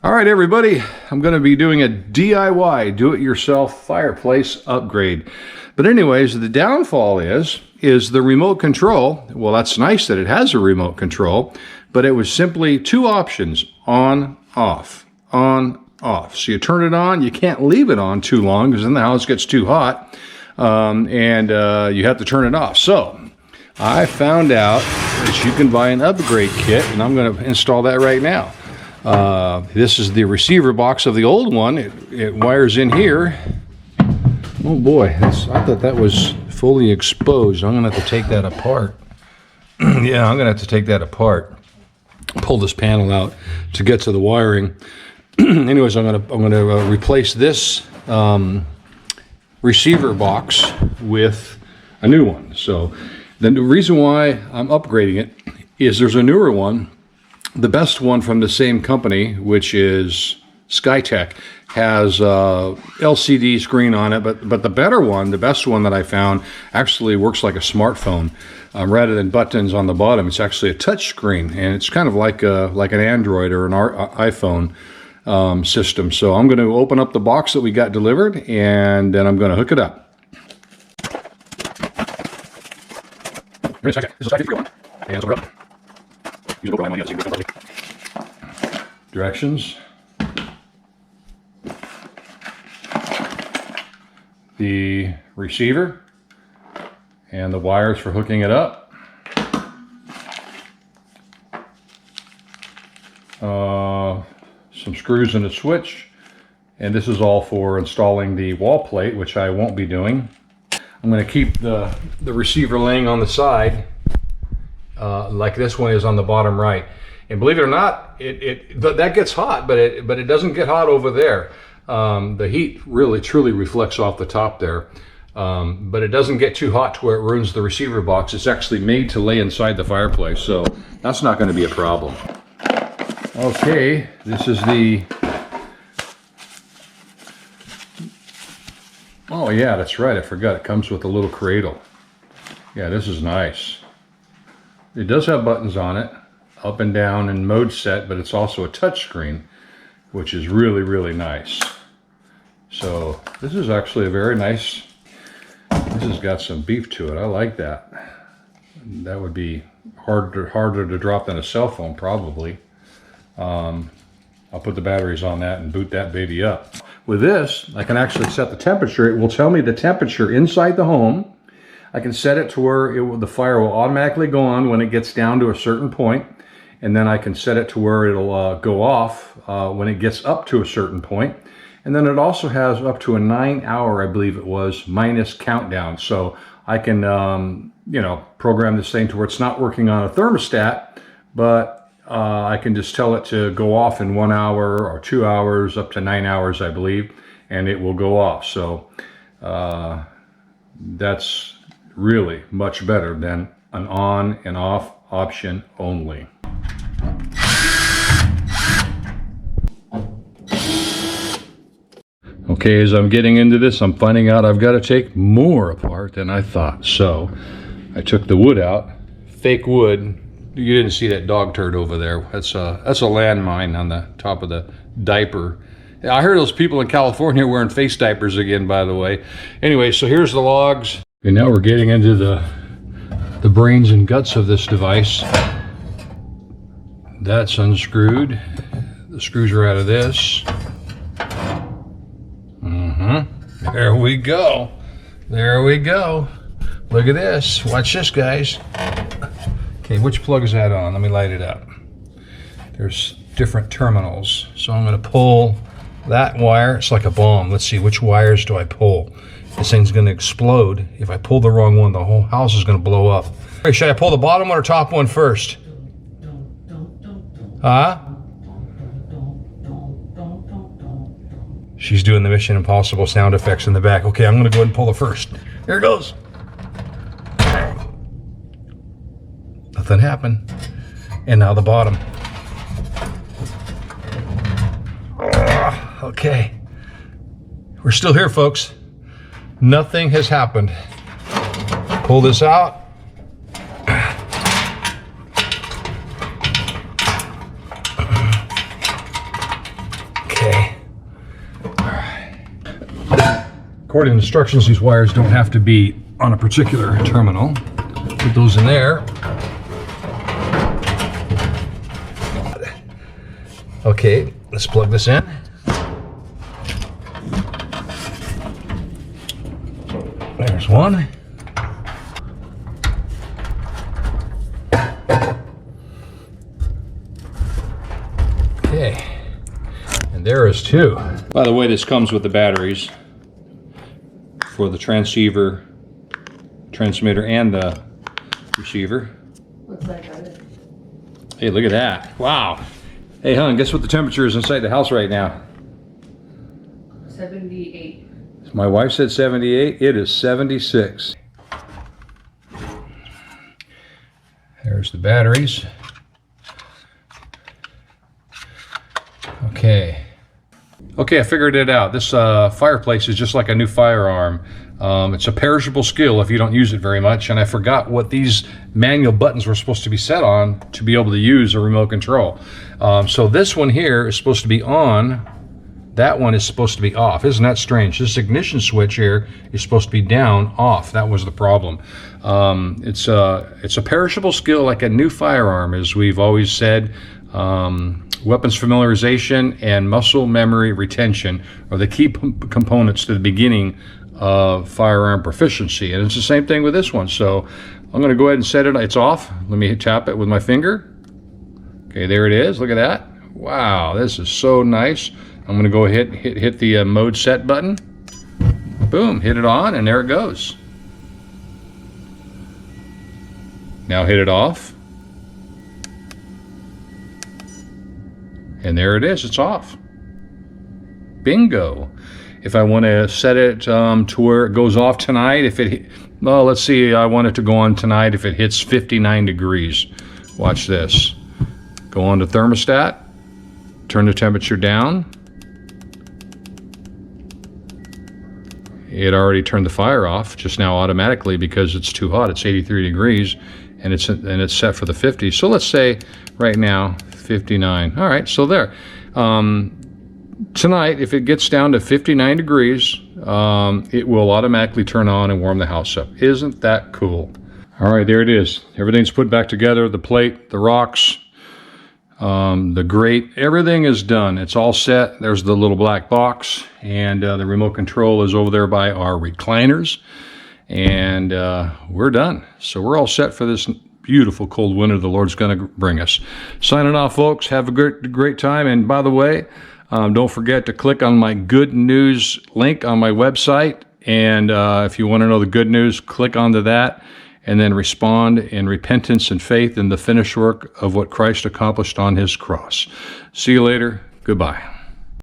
All right, everybody, I'm going to be doing a DIY, do-it-yourself fireplace upgrade. But anyways, the downfall is the remote control. Well, that's nice that it has a remote control, but it was simply two options, on, off, on, off. So you turn it on, you can't leave it on too long because then the house gets too hot, and you have to turn it off. So I found out that you can buy an upgrade kit, and I'm going to install that right now. This is the receiver box of the old one. It wires in here. Oh boy, I thought that was fully exposed. I'm gonna have to take that apart. Yeah, I'm gonna have to take that apart. Pull this panel out to get to the wiring. Anyways, I'm gonna replace this receiver box with a new one. So the reason why I'm upgrading it is there's a newer one. The best one from the same company, which is Skytech, has a LCD screen on it, but the better one, the best one that I found, actually works like a smartphone. Rather than buttons on the bottom, it's actually a touch screen, and it's kind of like an Android or an iPhone system. So I'm going to open up the box that we got delivered, and then I'm going to hook it up. This is Skytech 301, and it's up. Directions. The receiver and the wires for hooking it up. Some screws and a switch. And this is all for installing the wall plate, which I won't be doing. I'm going to keep the receiver laying on the side. Like this one is on the bottom right, and believe it or not, that gets hot, but it doesn't get hot over there. The heat really truly reflects off the top there, but it doesn't get too hot to where it ruins the receiver box. It's actually made to lay inside the fireplace, so that's not going to be a problem. Okay, this is the. Oh yeah, that's right. I forgot it comes with a little cradle. Yeah, this is nice. It does have buttons on it, up and down and mode set, but it's also a touch screen, which is really, really nice. So this is actually a very nice, this has got some beef to it. I like that. That would be harder to drop than a cell phone, probably. I'll put the batteries on that and boot that baby up. With this, I can actually set the temperature. It will tell me the temperature inside the home. I can set it to where the fire will automatically go on when it gets down to a certain point, and then I can set it to where it'll go off when it gets up to a certain point. And then it also has up to a 9-hour, I believe it was, minus countdown. So I can, program this thing to where it's not working on a thermostat, but I can just tell it to go off in 1 hour or 2 hours, up to 9 hours, I believe, and it will go off. So that's really much better than an on and off option only. Okay, as I'm getting into this, I'm finding out I've got to take more apart than I thought. So I took the wood out, fake wood. You didn't see that dog turd over there. That's a landmine on the top of the diaper. I heard those people in California wearing face diapers again, by the way. Anyway, so here's the logs. And now we're getting into the brains and guts of this device. That's unscrewed. The screws are out of this. There we go. There we go. Look at this. Watch this, guys. Okay, which plug is that on? Let me light it up. There's different terminals. So I'm going to pull that wire. It's like a bomb. Let's see, which wires do I pull? This thing's going to explode. If I pull the wrong one, the whole house is going to blow up. Hey, should I pull the bottom one or top one first? Huh? She's doing the Mission Impossible sound effects in the back. Okay, I'm going to go ahead and pull the first. Here it goes. Nothing happened. And now the bottom. Okay. We're still here, folks. Nothing has happened. Pull this out. according to instructions, these wires don't have to be on a particular terminal. Put those in there. Okay, let's plug this in. There's one. Okay, and there is two. By the way, this comes with the batteries for the transceiver, transmitter, and the receiver. Looks like it. Hey, look at that. Wow. Hey, hon, guess what the temperature is inside the house right now? 78. My wife said 78. It is 76. There's the batteries. Okay. Okay, I figured it out. This fireplace is just like a new firearm. It's a perishable skill if you don't use it very much, and I forgot what these manual buttons were supposed to be set on to be able to use a remote control. So this one here is supposed to be on. That one is supposed to be off. Isn't that strange? This ignition switch here is supposed to be down, off. That was the problem. It's a perishable skill like a new firearm, as we've always said. Weapons familiarization and muscle memory retention are the key components to the beginning of firearm proficiency. And it's the same thing with this one. So I'm going to go ahead and set it. It's off. Let me tap it with my finger. Okay, there it is. Look at that. Wow, this is so nice. I'm going to go ahead and hit the mode set button. Boom, hit it on, and there it goes. Now hit it off. And there it is, it's off. Bingo. If I want to set it to where it goes off tonight, well, let's see, I want it to go on tonight if it hits 59 degrees. Watch this. Go on to thermostat, turn the temperature down. It already turned the fire off just now automatically because it's too hot. It's 83 degrees and it's set for the 50s. So let's say right now 59. All right, so there. Tonight, if it gets down to 59 degrees, it will automatically turn on and warm the house up. Isn't that cool? All right, there it is. Everything's put back together. The plate, the rocks, the grate, everything is done. It's all set. There's the little black box, and the remote control is over there by our recliners, and we're done. So we're all set for this beautiful cold winter the Lord's going to bring us. Signing off, folks. Have a great time. And by the way, don't forget to click on my good news link on my website. And if you want to know the good news, click onto that and then respond in repentance and faith in the finished work of what Christ accomplished on his cross. See you later. Goodbye.